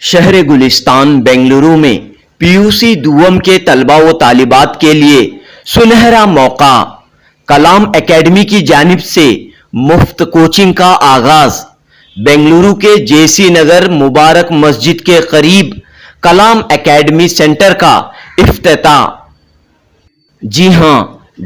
शहर गुलिस्तान बेंगलुरु में पीयूसी दूवम के तलबा व तालिबात के लिए सुनहरा मौका। कलाम एकेडमी की जानिब से मुफ्त कोचिंग का आगाज। बेंगलुरु के जेसी नगर मुबारक मस्जिद के करीब कलाम एकेडमी सेंटर का इफ्तिताह। जी हां,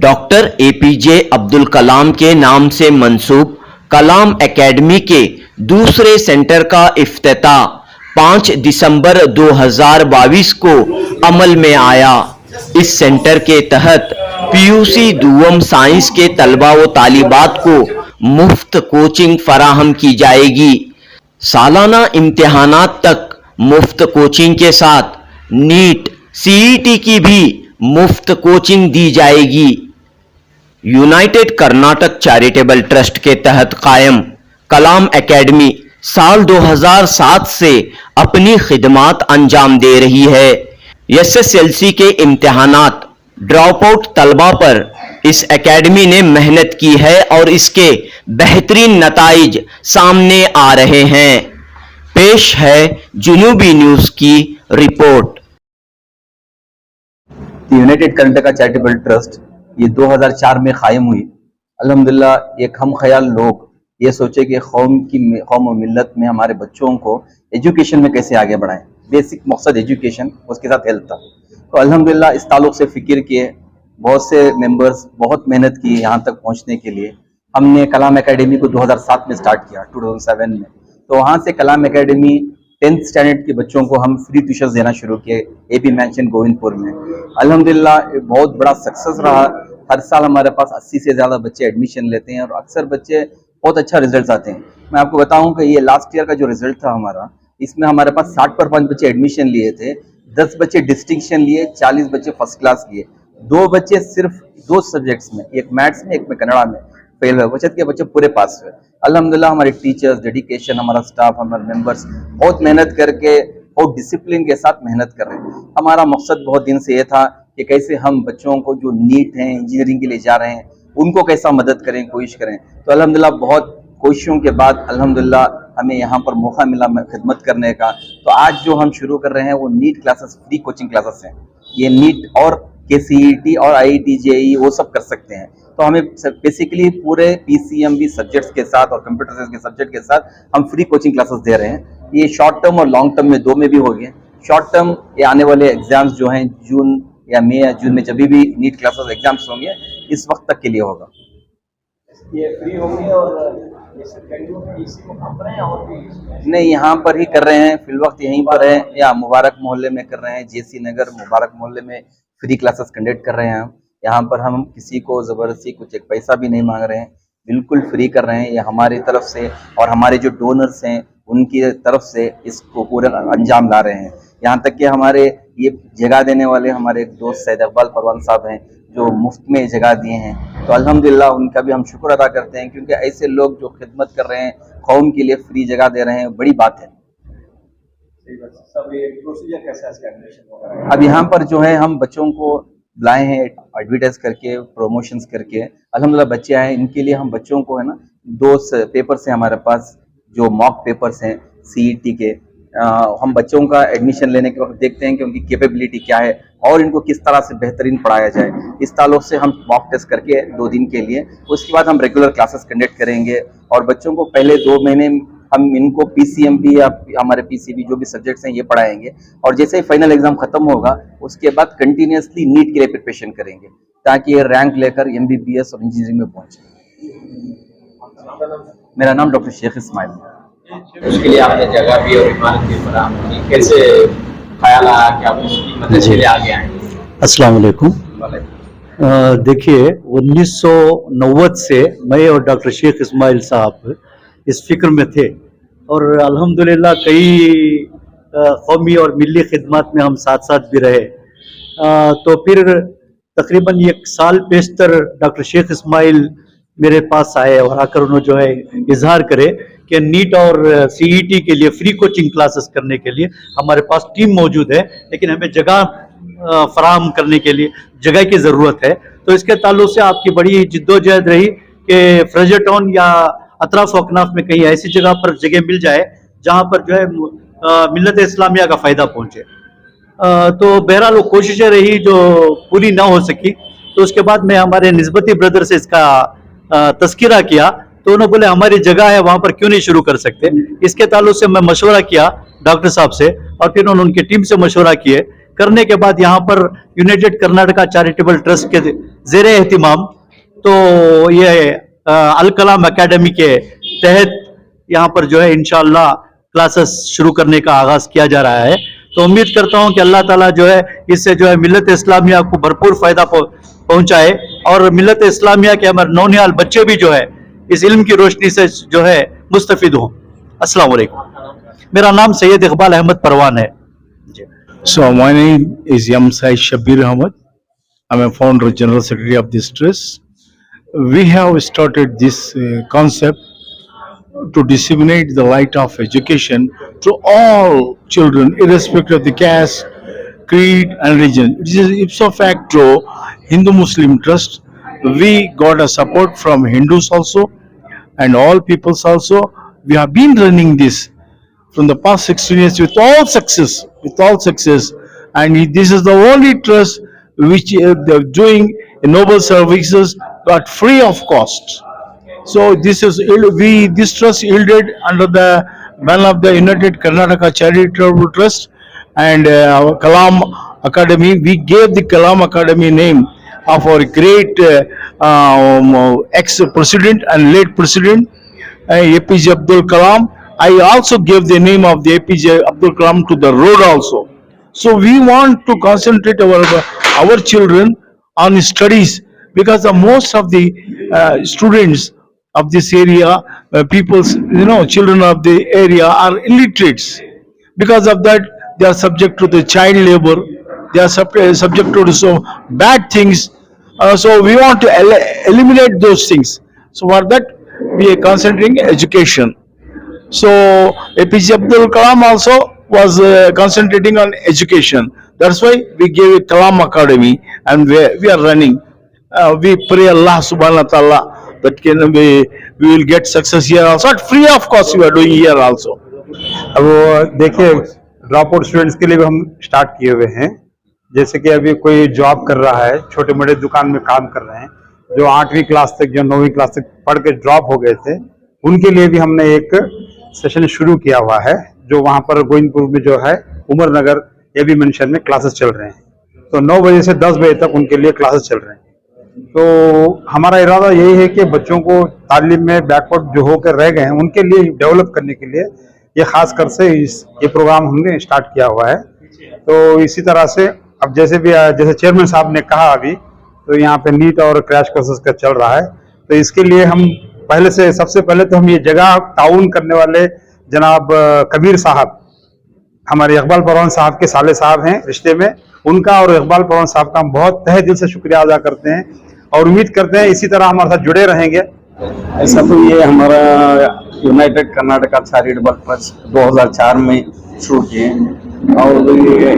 डॉक्टर एपीजे अब्दुल कलाम के नाम से मंसूब कलाम एकेडमी के दूसरे सेंटर का इफ्तिताह 5 दिसंबर 2022 को अमल में आया। इस सेंटर के तहत पीयूसी दूवम साइंस के तलबा व तालिबात को मुफ्त कोचिंग फराहम की जाएगी। सालाना इम्तिहानात तक मुफ्त कोचिंग के साथ नीट, सीईटी की भी मुफ्त कोचिंग दी जाएगी। यूनाइटेड कर्नाटक चैरिटेबल ट्रस्ट के तहत कायम कलाम एकेडमी साल 2007 से अपनी खिदमात अंजाम दे रही है। एसएसएलसी के इम्तिहानात ड्रॉप आउट तलबा पर इस एकेडमी ने मेहनत की है और इसके बेहतरीन नताइज सामने आ रहे हैं। पेश है जुनूबी न्यूज की report. United Karnataka charitable trust ये 2004 में कायम हुई। अल्हम्दुलिल्लाह एक हम ख्याल लोग ये सोचे कि कौम और मिल्लत में हमारे बच्चों को एजुकेशन में कैसे आगे बढ़ाएं। बेसिक मकसद एजुकेशन, उसके साथ हेल्थ था। तो अल्हम्दुलिल्लाह इस ताल्लुक से फिक्र किए, बहुत से मेंबर्स बहुत मेहनत की यहाँ तक पहुँचने के लिए। हमने कलाम एकेडमी को 2007 में स्टार्ट किया, 2007 में। तो वहाँ से कलाम एकेडमी 10th स्टैंडर्ड के बच्चों को हम फ्री ट्यूशन देना शुरू किए एपी मैंशन गोविंदपुर में। अल्हम्दुलिल्लाह बहुत बड़ा सक्सेस रहा। हर साल हमारे पास 80 से ज़्यादा बच्चे एडमिशन लेते हैं और अक्सर बच्चे बहुत अच्छा रिजल्ट आते हैं। मैं आपको बताऊं कि ये लास्ट ईयर का जो रिजल्ट था हमारा, इसमें हमारे पास 60 पर 5 बच्चे एडमिशन लिए थे, 10 बच्चे डिस्टिंक्शन लिए, 40 बच्चे फर्स्ट क्लास लिए। 2 बच्चे सिर्फ 2 सब्जेक्ट्स में, एक मैथ्स में एक में कन्नड़ा में फेल हुए, बचत के बच्चे पूरे पास हुए। अल्हम्दुलिल्लाह हमारे टीचर्स, डेडिकेशन, हमारा स्टाफ, हमारे मेंबर्स बहुत मेहनत करके, बहुत डिसिप्लिन के साथ मेहनत कर रहे हैं। हमारा मकसद बहुत दिन से ये था कि कैसे हम बच्चों को जो नीट हैं, इंजीनियरिंग के लिए जा रहे हैं, उनको कैसा मदद करें, कोशिश करें। तो अल्हम्दुलिल्लाह बहुत कोशिशों के बाद अल्हम्दुलिल्लाह हमें यहाँ पर मौका मिला खिदमत करने का। तो आज जो हम शुरू कर रहे हैं वो NEET classes, free coaching classes हैं। ये नीट और केसीईटी और आईआईटी जेईई वो सब कर सकते हैं। तो हमें बेसिकली पूरे पीसीएमबी सब्जेक्ट्स के साथ और कंप्यूटर साइंस के सब्जेक्ट के साथ हम फ्री कोचिंग क्लासेस दे रहे हैं। ये शॉर्ट टर्म और लॉन्ग टर्म में 2 में भी हो गए। शॉर्ट टर्म ये आने वाले एग्जाम्स जो हैं जून या मई या जून में जब भी नीट क्लासेस एग्जाम्स होंगे इस वक्त तक के लिए होगा। ये फ्री होंगे और नहीं, यहाँ पर ही कर रहे हैं, फिलवक्त यहीं पर है या मुबारक मोहल्ले में कर रहे हैं। जेसी नगर मुबारक मोहल्ले में फ्री क्लासेस कंडक्ट कर रहे हैं हम। यहाँ पर हम किसी को ज़बरदस्ती कुछ एक पैसा भी नहीं मांग रहे हैं, बिल्कुल फ्री कर रहे हैं। ये हमारी तरफ से और हमारे जो डोनर्स हैं उनकी तरफ से इसको पूरा अंजाम ला रहे हैं। यहाँ तक कि हमारे ये जगह देने वाले हमारे एक दोस्त सैयद इकबाल परवान साहब हैं जो मुफ्त में जगह दिए हैं। तो अल्हम्दुलिल्लाह उनका भी हम शुक्र अदा करते हैं, क्योंकि ऐसे लोग जो खिदमत कर रहे हैं, कौम के लिए फ्री जगह दे रहे हैं, बड़ी बात है। अब यहाँ पर जो है हम बच्चों को लाए हैं एडवर्टाइज करके, प्रमोशंस करके। अल्हम्दुलिल्लाह बच्चे आए, इनके लिए हम बच्चों को है ना 2 पेपर्स हैं हमारे पास जो मॉक पेपर्स हैं सीईटी के। हम बच्चों का एडमिशन लेने के वक्त देखते हैं कि उनकी कैपेबिलिटी क्या है और इनको किस तरह से बेहतरीन पढ़ाया जाए। इस ताल्लुक से हम मॉक टेस्ट करके 2 दिन के लिए, उसके बाद हम रेगुलर क्लासेस कंडक्ट करेंगे और बच्चों को पहले 2 महीने हम इनको पीसीएमबी या हमारे पीसीबी जो भी सब्जेक्ट्स हैं ये पढ़ाएंगे और जैसे ही फाइनल एग्जाम खत्म होगा उसके बाद कंटिन्यूसली नीट के लिए प्रिपरेशन करेंगे ताकि ये रैंक लेकर एमबीबीएस और इंजीनियरिंग में पहुंचे। मेरा नाम डॉक्टर शेख इस्माइल है। उसके लिए आपने जगह भी और इमारत भी फराहम की, कैसे ख्याल आया कि आप उसकी मदद के लिए आगे आए? अस्सलाम वालेकुम। देखिए 1990 से मैं और डॉक्टर शेख इस्माइल साहब इस फिक्र में थे और अल्हम्दुलिल्लाह कई कौमी और मिली खिदमत में हम साथ साथ भी रहे। तो फिर तकरीबन 1 साल पेशतर डॉक्टर शेख इस्माइल मेरे पास आए और आकर उन्होंने जो है इजहार करे कि नीट और सीईटी के लिए फ्री कोचिंग क्लासेस करने के लिए हमारे पास टीम मौजूद है, लेकिन हमें जगह फराहम करने के लिए जगह की ज़रूरत है। तो इसके ताल्लुक से आपकी बड़ी जिद्दोजहद रही कि फ्रेजर टाउन या अतराफ अकनाफ में कहीं ऐसी जगह पर जगह मिल जाए जहाँ पर जो है मिल्लत इस्लामिया का फ़ायदा पहुँचे। तो बहरहाल वो कोशिशें रही जो पूरी ना हो सकी, तो उसके बाद मैं हमारे निस्बती ब्रदर से इसका तस्किरा किया, तो उन्होंने बोले हमारी जगह है वहाँ पर क्यों नहीं शुरू कर सकते। इसके ताल्लुक से मैं मशवरा किया डॉक्टर साहब से, और फिर उन्होंने उनकी टीम से मशवरा किए। करने के बाद यहाँ पर यूनाइटेड कर्नाटका चैरिटेबल ट्रस्ट के ज़ेरे एहतिमाम तो ये अल कलाम एकेडमी के तहत यहाँ पर जो है इंशाअल्लाह क्लासेस शुरू करने का आगाज किया जा रहा है। तो उम्मीद करता हूँ कि अल्लाह ताला जो है इससे जो है मिल्लत इस्लामिया को भरपूर फायदा पहुंचाए, और मिल्लत इस्लामिया के हमारे नौनिहाल बच्चे भी जो है इस इल्म की रोशनी से जो है मुस्तफिद हों। अस्सलाम वालेकुम। मेरा नाम सैयद इकबाल अहमद परवान है। So my name is Yamsai Shabir Ahmad. I'm a founder, general secretary of this trust. We have started this concept to disseminate the light of education to all children, irrespective of the caste, creed, and religion. It is ipso facto Hindu-Muslim trust. We got a support from Hindus also and all peoples also. We have been running this from the past 16 years with all success, and this is the only trust which they're doing noble services but free of cost. So this trust yielded under the banner of the United Karnataka Charitable Trust and Kalam Academy. We gave the Kalam Academy name of our great ex-president and late president APJ Abdul Kalam. I also gave the name of the APJ Abdul Kalam to the road also. So we want to concentrate our children on studies, because most of the students of this area, children of the area are illiterates. Because of that, they are subject to the child labor. They are subject to so bad things. So we want to eliminate those things. So for that, we are concentrating education. So APJ Abdul Kalam also was concentrating on education. That's why we gave it Kalam Academy, and we are running. We pray Allah subhanahu wa ta'ala that we will get success here also. At free of cost we are doing here also. अब देखिए, drop out students के लिए भी हम start किए हुए हैं। जैसे कि अभी कोई जॉब कर रहा है, छोटे मोटे दुकान में काम कर रहे हैं, जो 8वीं क्लास तक या 9वीं क्लास तक पढ़ के ड्रॉप हो गए थे, उनके लिए भी हमने एक सेशन शुरू किया हुआ है, जो वहाँ पर गोविंदपुर में जो है उमर नगर एबी मेंशन में क्लासेस चल रहे हैं। तो 9 बजे से 10 बजे तक उनके लिए क्लासेस चल रहे हैं। तो हमारा इरादा यही है कि बच्चों को तालीम में बैकवर्ड जो होकर रह गए हैं उनके लिए डेवलप करने के लिए ये खास कर से ये प्रोग्राम हमने स्टार्ट किया हुआ है। तो इसी तरह से अब जैसे चेयरमैन साहब ने कहा अभी, तो यहाँ पे नीट और क्रैश कोर्सेज का चल रहा है। तो इसके लिए हम सबसे पहले तो हम ये जगह ताउन करने वाले जनाब कबीर साहब, हमारे इकबाल परवान साहब के साले साहब हैं रिश्ते में, उनका और इकबाल परवान साहब का हम बहुत तहे दिल से शुक्रिया अदा करते हैं और उम्मीद करते हैं इसी तरह हमारे साथ जुड़े रहेंगे। ऐसा तो ये हमारा यूनाइटेड कर्नाटका चैरिटेबल ट्रस्ट 2004 में शुरू किए, और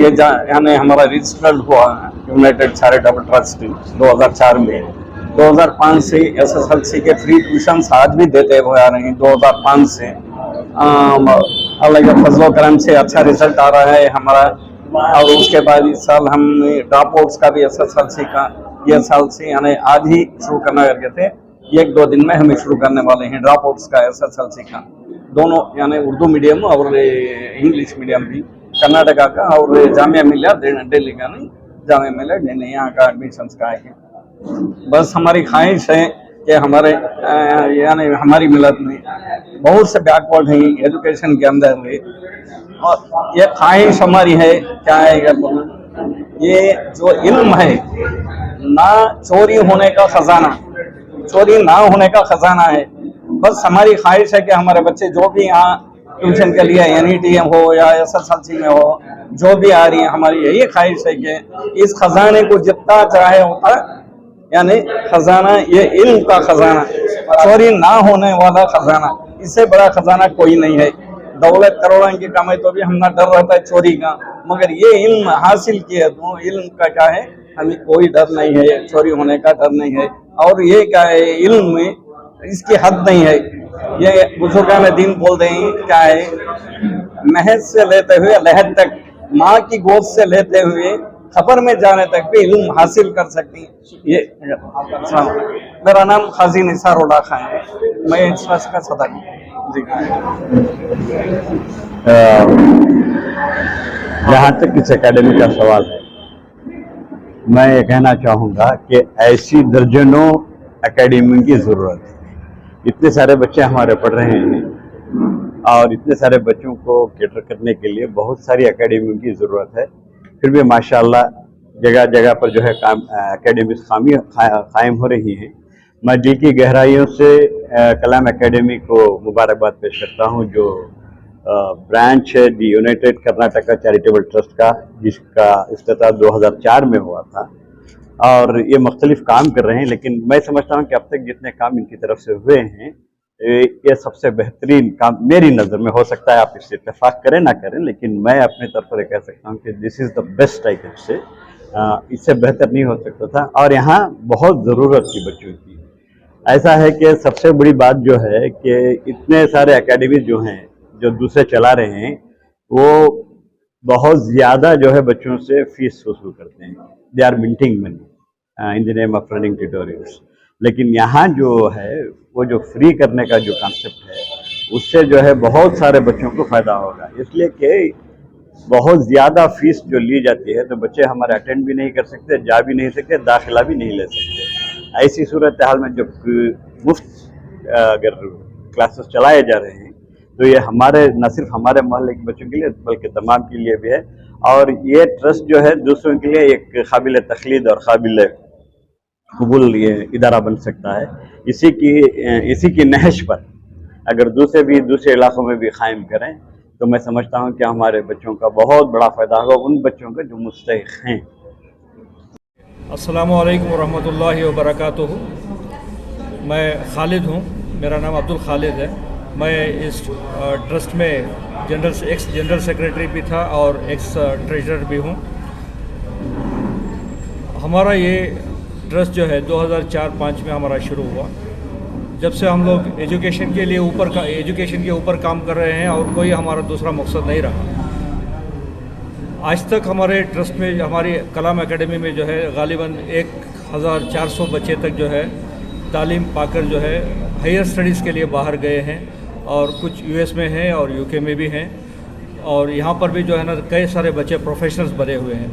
ये यानी हमारा रजिस्टर्ड हुआ यूनाइटेड चैरिटेबल ट्रस्ट 2004 में। 2005 से SSLC के फ्री ट्यूशंस आज भी देते हुए आ रहे हैं। 2005 से अल्लाह फजल करम से अच्छा रिजल्ट आ रहा है हमारा। और उसके बाद इस साल हमने ड्रॉप आउट्स का भी SSLC का ये साल से यानी आज ही शुरू करना करके थे, 1-2 दिन में हमें शुरू करने वाले हैं ड्रॉप आउट्स का SSLC का, दोनों यानी उर्दू मीडियम और इंग्लिश मीडियम भी, कर्नाटका का और जामिया मिलिया दिल्ली का नहीं, जामिया मिलिया दिल्ली यहाँ का एडमिशन का है। बस हमारी ख्वाहिश है कि हमारे यानी हमारी मिलत में बहुत से बैकवर्ड हैं एजुकेशन के अंदर में, और ये ख्वाहिश हमारी है क्या है, ये जो इल्म है ना चोरी होने का खजाना, चोरी ना होने का खजाना है। बस हमारी ख्वाहिश है कि हमारे बच्चे जो भी यहाँ ट्यूशन के लिए NETM हो या SSLC में हो, जो भी आ रही है, हमारी यही ख्वाहिश है कि इस खजाने को जितना चाहे होता, यानी खजाना ये इल्म का खजाना, चोरी ना होने वाला खजाना, इससे बड़ा खजाना कोई नहीं है। दौलत करोड़ों की कमाई तो भी हमना डर रहता है चोरी का, मगर ये इल्म हासिल किया तो इल्म का क्या है, हमें कोई डर नहीं है, चोरी होने का डर नहीं है। और ये क्या है, इल्म में इसकी हद नहीं है, ये बुजुर्गान दीन बोल रहे हैं क्या है, महज से लेते हुए लहद तक, माँ की गोद से लेते हुए खबर में जाने तक भी इल्म हासिल कर सकती हैं। ये मेरा नाम खाजी निसार उल्ला खान है, मैं इस ट्रस्ट का सदर हूँ जी। जहाँ तक इस एकेडमी का सवाल है, मैं ये कहना चाहूँगा कि ऐसी दर्जनों एकेडमी की ज़रूरत है। इतने सारे बच्चे हमारे पढ़ रहे हैं और इतने सारे बच्चों को कैटर करने के लिए बहुत सारी एकेडमी की ज़रूरत है। फिर भी माशाल्लाह जगह जगह पर जो है काम एकेडमीज कायम हो रही हैं। मैं दिल की गहराइयों से कलाम एकेडमी को मुबारकबाद पेश करता हूँ, जो ब्रांच है दी यूनाइटेड कर्नाटका चैरिटेबल ट्रस्ट का, जिसका इफ्तिताह 2004 में हुआ था और ये मुख्तलिफ काम कर रहे हैं। लेकिन मैं समझता हूँ कि अब तक जितने काम इनकी तरफ से हुए हैं, ये सबसे बेहतरीन काम मेरी नज़र में। हो सकता है आप इससे इत्तेफाक करें ना करें, लेकिन मैं अपने तरफ से कह सकता हूँ कि this is the best I can say. इससे बेहतर नहीं हो सकता था और यहाँ बहुत ज़रूरत थी बच्चों की। ऐसा है कि सबसे बड़ी बात जो है कि इतने सारे एकेडमी जो हैं, जो दूसरे चला रहे हैं, वो बहुत ज़्यादा जो है बच्चों से फीस वसूल करते हैं। They are minting money in the name of running tutorials. लेकिन यहाँ जो है वो जो फ्री करने का जो कॉन्सेप्ट है, उससे जो है बहुत सारे बच्चों को फ़ायदा होगा। इसलिए कि बहुत ज़्यादा फीस जो ली जाती है तो बच्चे हमारे अटेंड भी नहीं कर सकते, जा भी नहीं सकते, दाखिला भी नहीं ले सकते। ऐसी सूरत हाल में जो मुफ्त अगर क्लासेस चलाए जा रहे हैं तो ये हमारे न सिर्फ हमारे मोहल्ले के बच्चों के लिए बल्कि तमाम के लिए भी है। और ये ट्रस्ट जो है दूसरों के लिए एक काबिल तखलीद और काबिल कबूल ये इदारा बन सकता है। इसी की नहज पर अगर दूसरे इलाकों में भी कायम करें तो मैं समझता हूँ कि हमारे बच्चों का बहुत बड़ा फ़ायदा होगा, उन बच्चों का जो मुस्तहिक़ हैं। अस्सलामु अलैकुम वरहमतुल्लाहि वबरकातुहू। मैं खालिद हूँ, मेरा नाम अब्दुल खालिद है। मैं इस ट्रस्ट में एक्स जनरल सेक्रेटरी भी था और एक्स ट्रेजरर भी हूँ। हमारा ये ट्रस्ट जो है 2004-05 में हमारा शुरू हुआ। जब से हम लोग एजुकेशन के ऊपर काम कर रहे हैं और कोई हमारा दूसरा मकसद नहीं रहा। आज तक हमारे ट्रस्ट में, हमारी कलाम एकेडमी में जो है गालिबन 1400 बच्चे तक जो है तालीम पाकर जो है हायर स्टडीज़ के लिए बाहर गए हैं और कुछ यूएस में हैं और यूके में भी हैं। और यहाँ पर भी जो है ना कई सारे बच्चे प्रोफेशनल्स बने हुए हैं।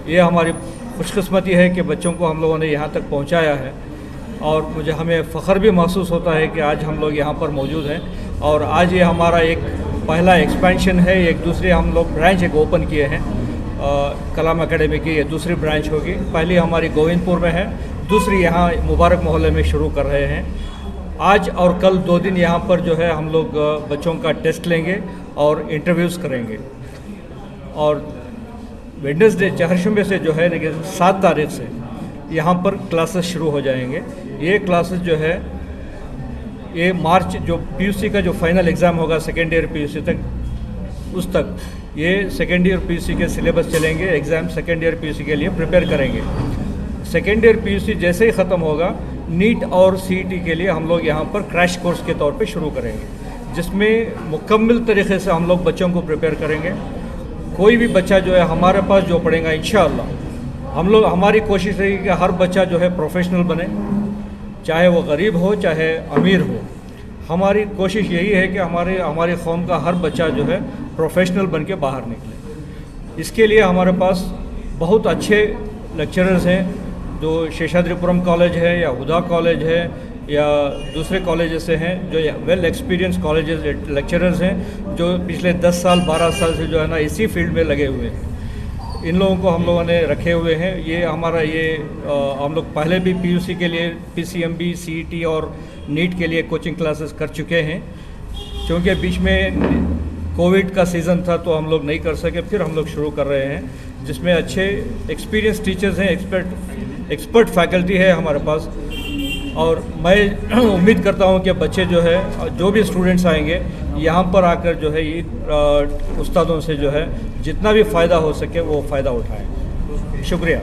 ये हमारी खुशकिस्मती है कि बच्चों को हम लोगों ने यहाँ तक पहुँचाया है और हमें फ़ख्र भी महसूस होता है कि आज हम लोग यहाँ पर मौजूद हैं। और आज ये हमारा एक पहला एक्सपेंशन है, एक दूसरे हम लोग ब्रांच एक ओपन किए हैं कलाम एकेडमी की। ये दूसरी ब्रांच होगी। पहली हमारी गोविंदपुर में है, दूसरी यहाँ मुबारक मोहल्ले में शुरू कर रहे हैं। आज और कल 2 दिन यहाँ पर जो है हम लोग बच्चों का टेस्ट लेंगे और इंटरव्यूज़ करेंगे। और वेडनेसडे चहरशुमे से जो है 7 तारीख से यहाँ पर क्लासेस शुरू हो जाएंगे। ये क्लासेस जो है ये मार्च जो पीयूसी का जो फाइनल एग्ज़ाम होगा सेकेंड ईयर पीयूसी तक, उस तक ये सेकेंड ईयर पीयूसी के सिलेबस चलेंगे। एग्ज़ाम सेकेंड ईयर पीयूसी के लिए प्रिपेयर करेंगे। सेकेंड ईयर पीयूसी जैसे ही ख़त्म होगा, नीट और सीईटी के लिए हम लोग यहाँ पर क्रैश कोर्स के तौर पे शुरू करेंगे, जिसमें मुकम्मल तरीके से हम लोग बच्चों को प्रिपेयर करेंगे। कोई भी बच्चा जो है हमारे पास जो पढ़ेगा, इंशाअल्लाह हमारी कोशिश रहेगी कि हर बच्चा जो है प्रोफेशनल बने, चाहे वो गरीब हो चाहे अमीर हो। हमारी कोशिश यही है कि हमारी कौम का हर बच्चा जो है प्रोफेशनल बन के बाहर निकले। इसके लिए हमारे पास बहुत अच्छे लेक्चरर्स हैं, जो शेषाद्रिपुरम कॉलेज है या हुदा कॉलेज है या दूसरे कॉलेजेस से हैं, जो वेल एक्सपीरियंस कॉलेजेस लेक्चरर्स हैं, जो पिछले 10 साल 12 साल से जो है ना इसी फील्ड में लगे हुए हैं। इन लोगों को हम लोगों ने रखे हुए हैं। ये हमारा हम लोग पहले भी पीयूसी के लिए पीसीएमबी, सीईटी और नीट के लिए कोचिंग क्लासेस कर चुके हैं। क्योंकि बीच में कोविड का सीज़न था तो हम लोग नहीं कर सके, फिर हम लोग शुरू कर रहे हैं, जिसमें अच्छे एक्सपीरियंस टीचर्स हैं, एक्सपर्ट फैकल्टी है हमारे पास। और मैं उम्मीद करता हूं कि बच्चे जो है, जो भी स्टूडेंट्स आएंगे यहाँ पर आकर जो है ये उस्तादों से जो है जितना भी फ़ायदा हो सके वो फ़ायदा उठाएं। शुक्रिया।